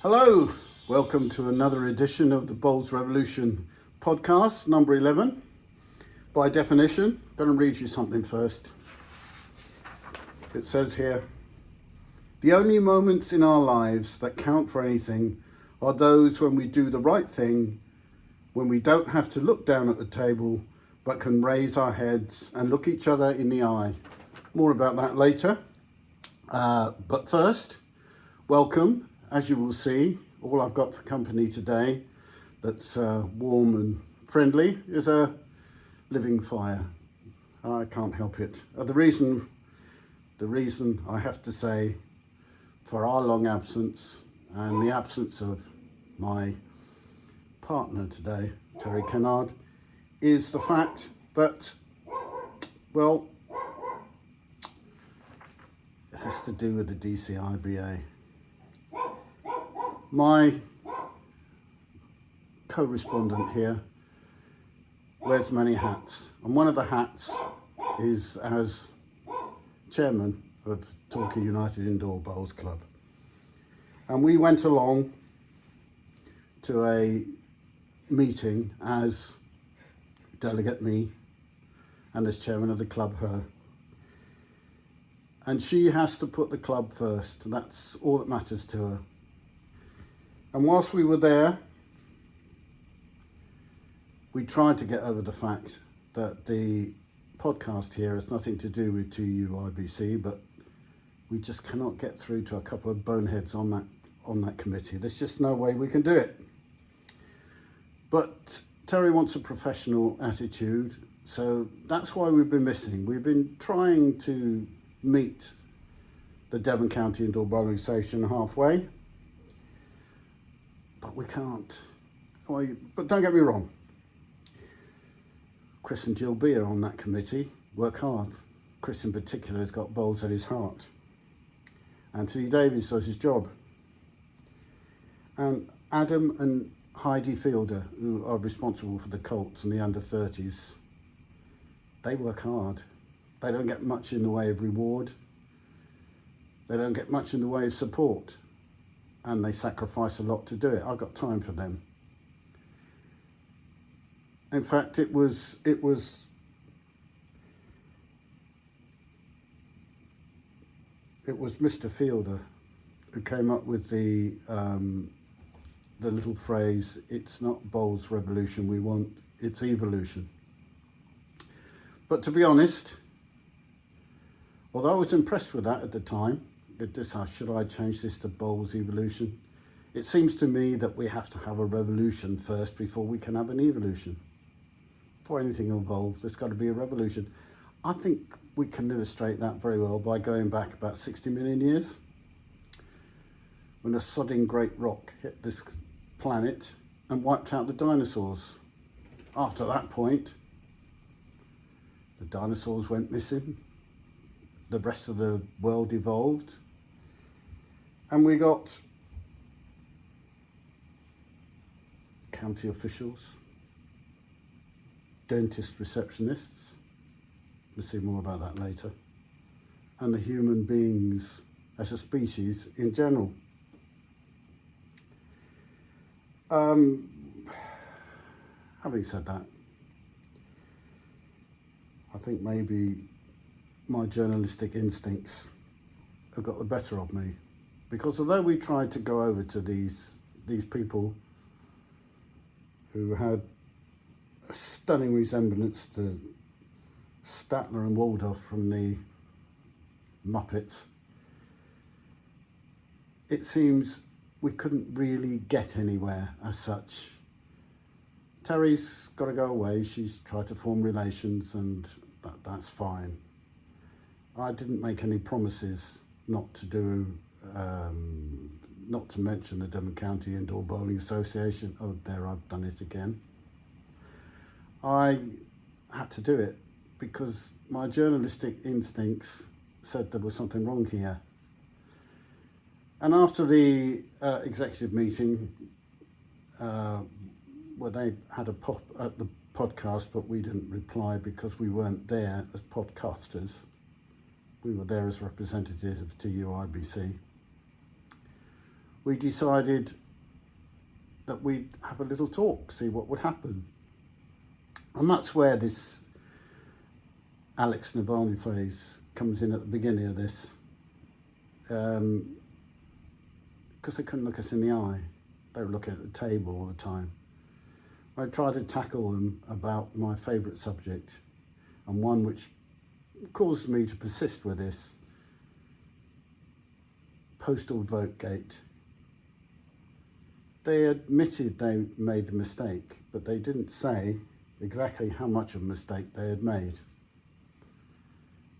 Hello, welcome to another edition of the Bowls Revolution podcast, number 11. By definition, I'm going to read you something first. It says here, the only moments in our lives that count for anything are those when we do the right thing, when we don't have to look down at the table, but can raise our heads and look each other in the eye. More about that later. But first, welcome. As you will see, all I've got for company today that's warm and friendly is a living fire. I can't help it. The reason I have to say for our long absence and the absence of my partner today, Terry Kennard, is the fact that, well, it has to do with the DCIBA. My co-respondent here wears many hats, and one of the hats is as chairman of Torquay United Indoor Bowls Club. And we went along to a meeting as delegate me and as chairman of the club her. And she has to put the club first, and that's all that matters to her. And whilst we were there, we tried to get over the fact that the podcast here has nothing to do with 2UIBC, but we just cannot get through to a couple of boneheads on that committee. There's just no way we can do it. But Terry wants a professional attitude, so that's why we've been missing. We've been trying to meet the Devon County Indoor Bowling Association halfway, but we can't. But don't get me wrong. Chris and Jill B are on that committee, work hard. Chris in particular has got bowls at his heart. Anthony Davies does his job. And Adam and Heidi Fielder, who are responsible for the Colts and the under-30s, they work hard. They don't get much in the way of reward. They don't get much in the way of support. And they sacrifice a lot to do it. I've got time for them. In fact, it was Mr. Fielder who came up with the little phrase, it's not Bowls Revolution we want, it's evolution. But to be honest, although I was impressed with that at the time, should I change this to Bowls Evolution? It seems to me that we have to have a revolution first before we can have an evolution. Before anything evolves, there's got to be a revolution. I think we can illustrate that very well by going back about 60 million years, when a sodding great rock hit this planet and wiped out the dinosaurs. After that point, the dinosaurs went missing. The rest of the world evolved. And we got county officials, dentist receptionists, we'll see more about that later, and the human beings as a species in general. Having said that, I think maybe my journalistic instincts have got the better of me, because although we tried to go over to these people who had a stunning resemblance to Statler and Waldorf from the Muppets, it seems we couldn't really get anywhere as such. Terry's got to go away. She's tried to form relations, and that's fine. I didn't make any promises not to mention the Devon County Indoor Bowling Association. Oh, there, I've done it again. I had to do it because my journalistic instincts said there was something wrong here. And after the executive meeting, where they had a pop at the podcast, but we didn't reply because we weren't there as podcasters. We were there as representatives of TUIBC. we decided that we'd have a little talk, see what would happen. And that's where this Alex Navalny phrase comes in at the beginning of this. Because they couldn't look us in the eye. They were looking at the table all the time. I tried to tackle them about my favourite subject, and one which caused me to persist with this: postal vote gate. They admitted they made a mistake, but they didn't say exactly how much of a mistake they had made.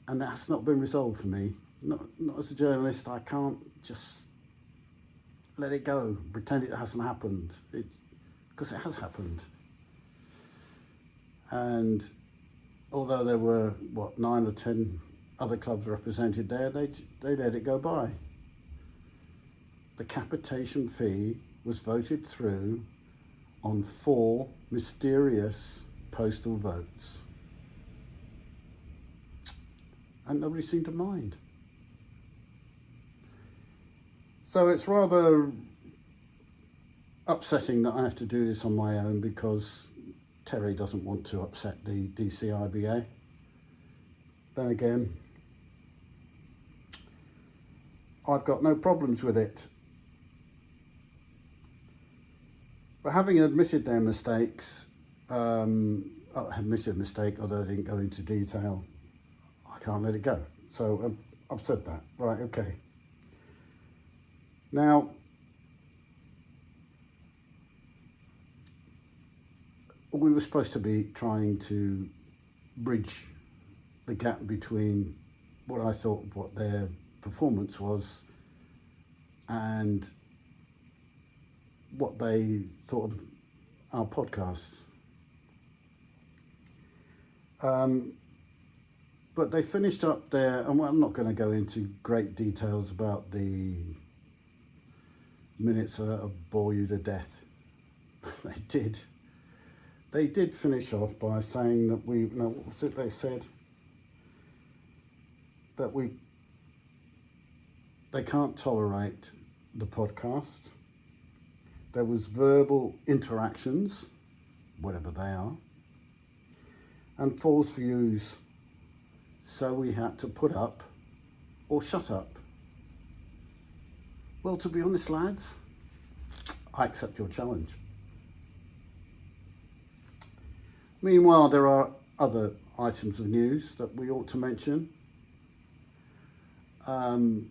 And that's not been resolved for me. Not as a journalist. I can't just let it go, pretend it hasn't happened, because it has happened. And although there were, 9 or 10 other clubs represented there, they let it go by. The capitation fee was voted through on 4 mysterious postal votes. And nobody seemed to mind. So it's rather upsetting that I have to do this on my own, because Terry doesn't want to upset the DCIBA. Then again, I've got no problems with it. But having admitted their mistakes, admitted a mistake, although I didn't go into detail, I can't let it go. So I've said that. Right, okay. Now, we were supposed to be trying to bridge the gap between what I thought of what their performance was and what they thought of our podcast. But they finished up there, and I'm not going to go into great details about the minutes that'll bore you to death. They did finish off by saying that what was it they said? That they can't tolerate the podcast. There was verbal interactions, whatever they are, and false views. So we had to put up or shut up. Well, to be honest, lads, I accept your challenge. Meanwhile, there are other items of news that we ought to mention. The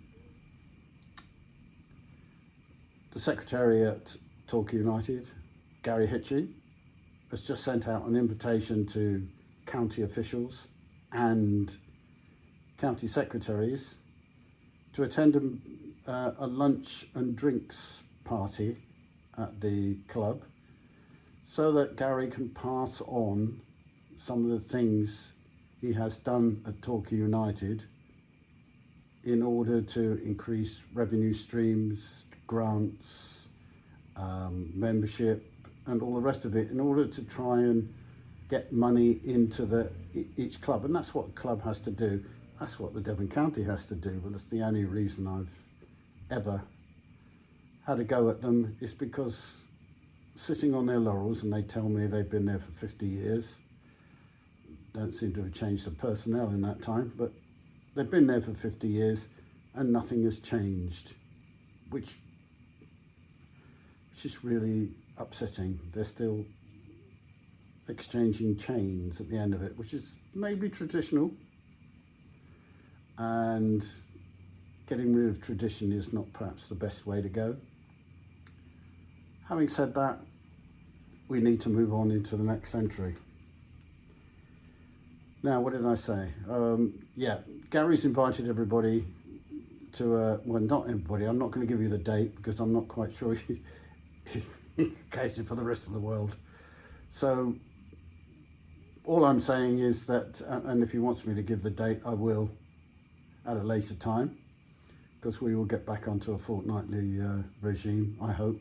secretary at Torquay United, Gary Hitchie, has just sent out an invitation to county officials and county secretaries to attend a lunch and drinks party at the club, so that Gary can pass on some of the things he has done at Torquay United in order to increase revenue streams, grants, membership, and all the rest of it, in order to try and get money into each club. And that's what a club has to do. That's what the Devon County has to do. But that's the only reason I've ever had a go at them, is because sitting on their laurels, and they tell me they've been there for 50 years. Don't seem to have changed the personnel in that time, but they've been there for 50 years and nothing has changed, which is really upsetting. They're still exchanging chains at the end of it, which is maybe traditional, and getting rid of tradition is not perhaps the best way to go. Having said that, we need to move on into the next century. Now, what did I say? Gary's invited everybody to, well, not everybody, I'm not going to give you the date because I'm not quite sure he catered for the rest of the world. So all I'm saying is that, and if he wants me to give the date, I will at a later time, because we will get back onto a fortnightly regime, I hope.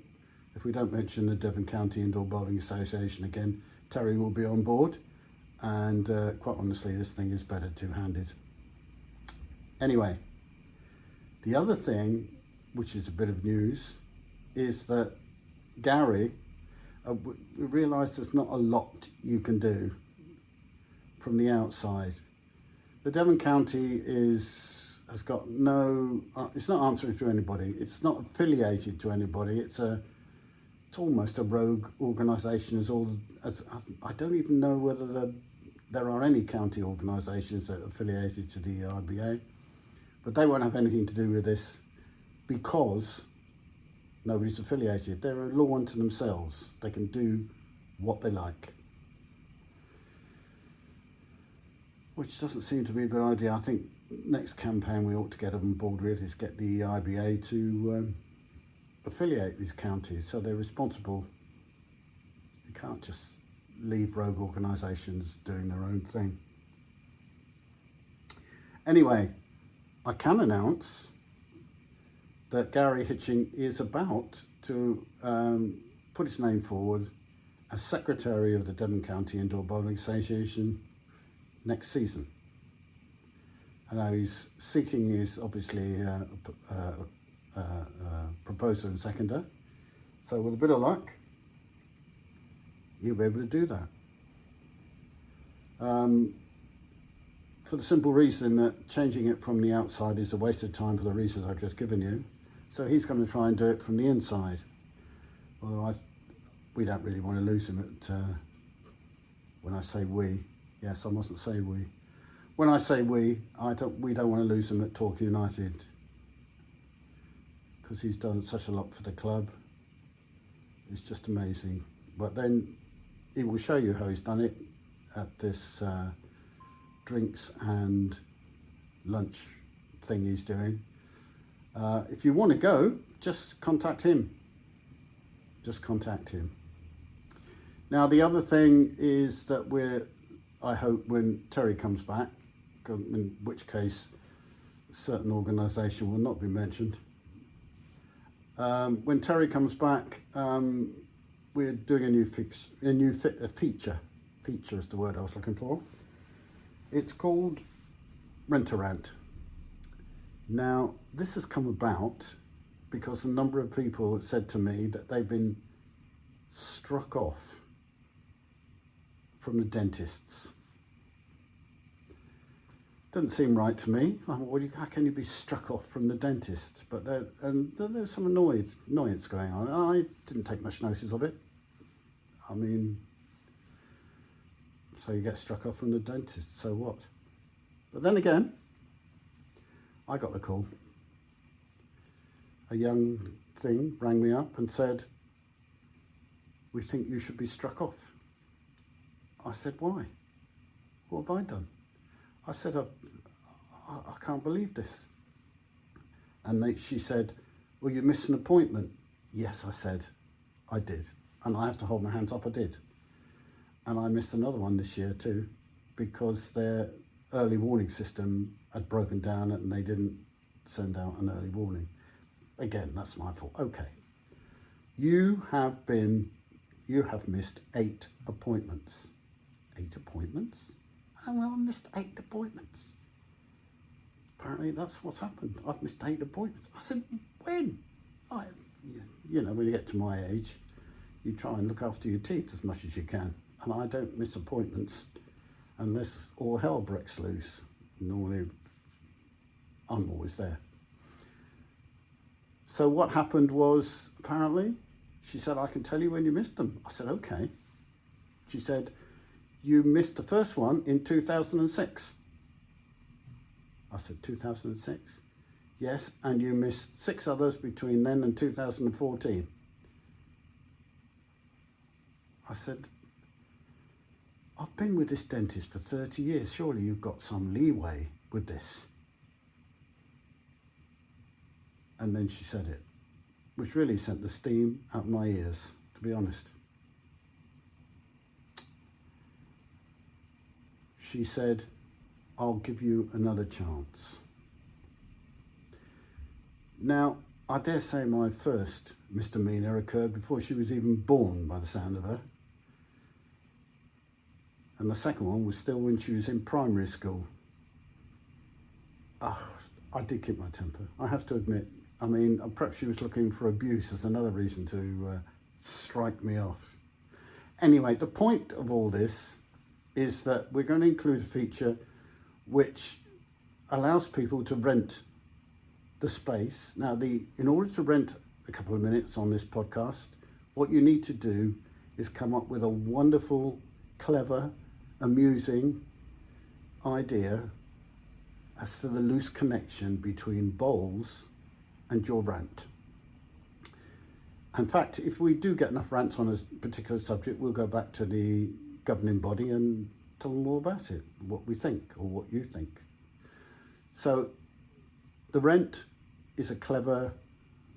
If we don't mention the Devon County Indoor Bowling Association again, Terry will be on board. And quite honestly, this thing is better two-handed. Anyway, the other thing, which is a bit of news, is that Gary, we realised there's not a lot you can do from the outside. The Devon County has got no, it's not answering to anybody. It's not affiliated to anybody. It's almost a rogue organisation. I don't even know whether there are any county organisations that are affiliated to the IBA, but they won't have anything to do with this because nobody's affiliated. They're a law unto themselves. They can do what they like. Which doesn't seem to be a good idea. I think next campaign we ought to get on board with is get the IBA to affiliate these counties so they're responsible. You can't just leave rogue organisations doing their own thing. Anyway, I can announce that Gary Hitching is about to put his name forward as Secretary of the Devon County Indoor Bowling Association next season. I know he's seeking is obviously a proposer and seconder, so with a bit of luck you'll be able to do that. For the simple reason that changing it from the outside is a waste of time for the reasons I've just given you. So he's going to try and do it from the inside. Although we don't really want to lose him at, when I say we, yes, I mustn't say we. When I say we don't want to lose him at Torquay United because he's done such a lot for the club. It's just amazing. But then he will show you how he's done it at this drinks and lunch thing he's doing. If you want to go, just contact him. Just contact him. Now, the other thing is that I hope when Terry comes back, in which case a certain organisation will not be mentioned. When Terry comes back, we're doing a new feature. Feature is the word I was looking for. It's called Rent-A-Rant. Now, this has come about because a number of people have said to me that they've been struck off from the dentists. Doesn't seem right to me. How can you be struck off from the dentist? But there's some annoyance going on. I didn't take much notice of it. I mean, so you get struck off from the dentist, so what? But then again, I got the call. A young thing rang me up and said, "We think you should be struck off." I said, "Why? What have I done?" I said, I can't believe this. And she said, "Well, you missed an appointment." Yes, I said, I did. And I have to hold my hands up, I did. And I missed another one this year too, because their early warning system had broken down and they didn't send out an early warning. Again, that's my fault. Okay. You have missed 8 appointments. 8 appointments? Oh, well, I missed 8 appointments. Apparently that's what's happened. I've missed 8 appointments. I said, when? When you get to my age, you try and look after your teeth as much as you can. And I don't miss appointments unless all hell breaks loose. Normally, I'm always there. So what happened was, apparently, she said, "I can tell you when you missed them." I said, "Okay." She said, "You missed the first one in 2006. I said, 2006? "Yes, and you missed 6 others between then and 2014. I said, "I've been with this dentist for 30 years. Surely you've got some leeway with this." And then she said it, which really sent the steam out my ears, to be honest. She said, "I'll give you another chance." Now, I dare say my first misdemeanor occurred before she was even born, by the sound of her. And the second one was still when she was in primary school. I did keep my temper, I have to admit. I mean, perhaps she was looking for abuse as another reason to strike me off. Anyway, the point of all this is that we're going to include a feature which allows people to rent the space. Now, in order to rent a couple of minutes on this podcast, what you need to do is come up with a wonderful, clever, amusing idea as to the loose connection between bowls and your rant. In fact, if we do get enough rants on a particular subject, we'll go back to the governing body and tell them all about it, what we think or what you think. So the rent is a clever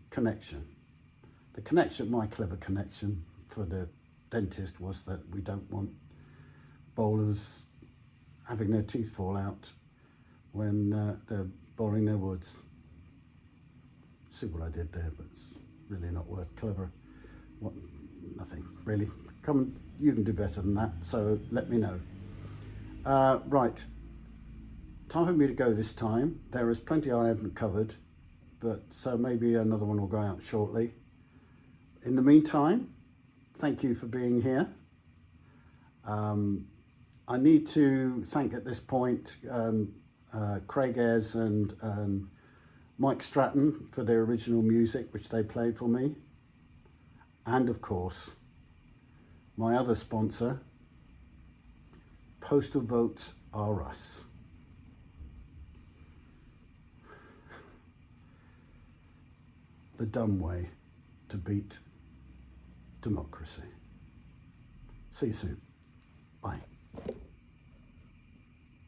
connection. My clever connection for the dentist was that we don't want bowlers having their teeth fall out when they're borrowing their woods. See what I did there, but it's really not worth clever. What? Nothing, really. You can do better than that, so let me know. Right, time for me to go this time. There is plenty I haven't covered, but so maybe another one will go out shortly. In the meantime, thank you for being here. I need to thank at this point Craig Ayres and Mike Stratton for their original music, which they played for me. And of course, my other sponsor, Postal Votes Are Us. The dumb way to beat democracy. See you soon. Bye.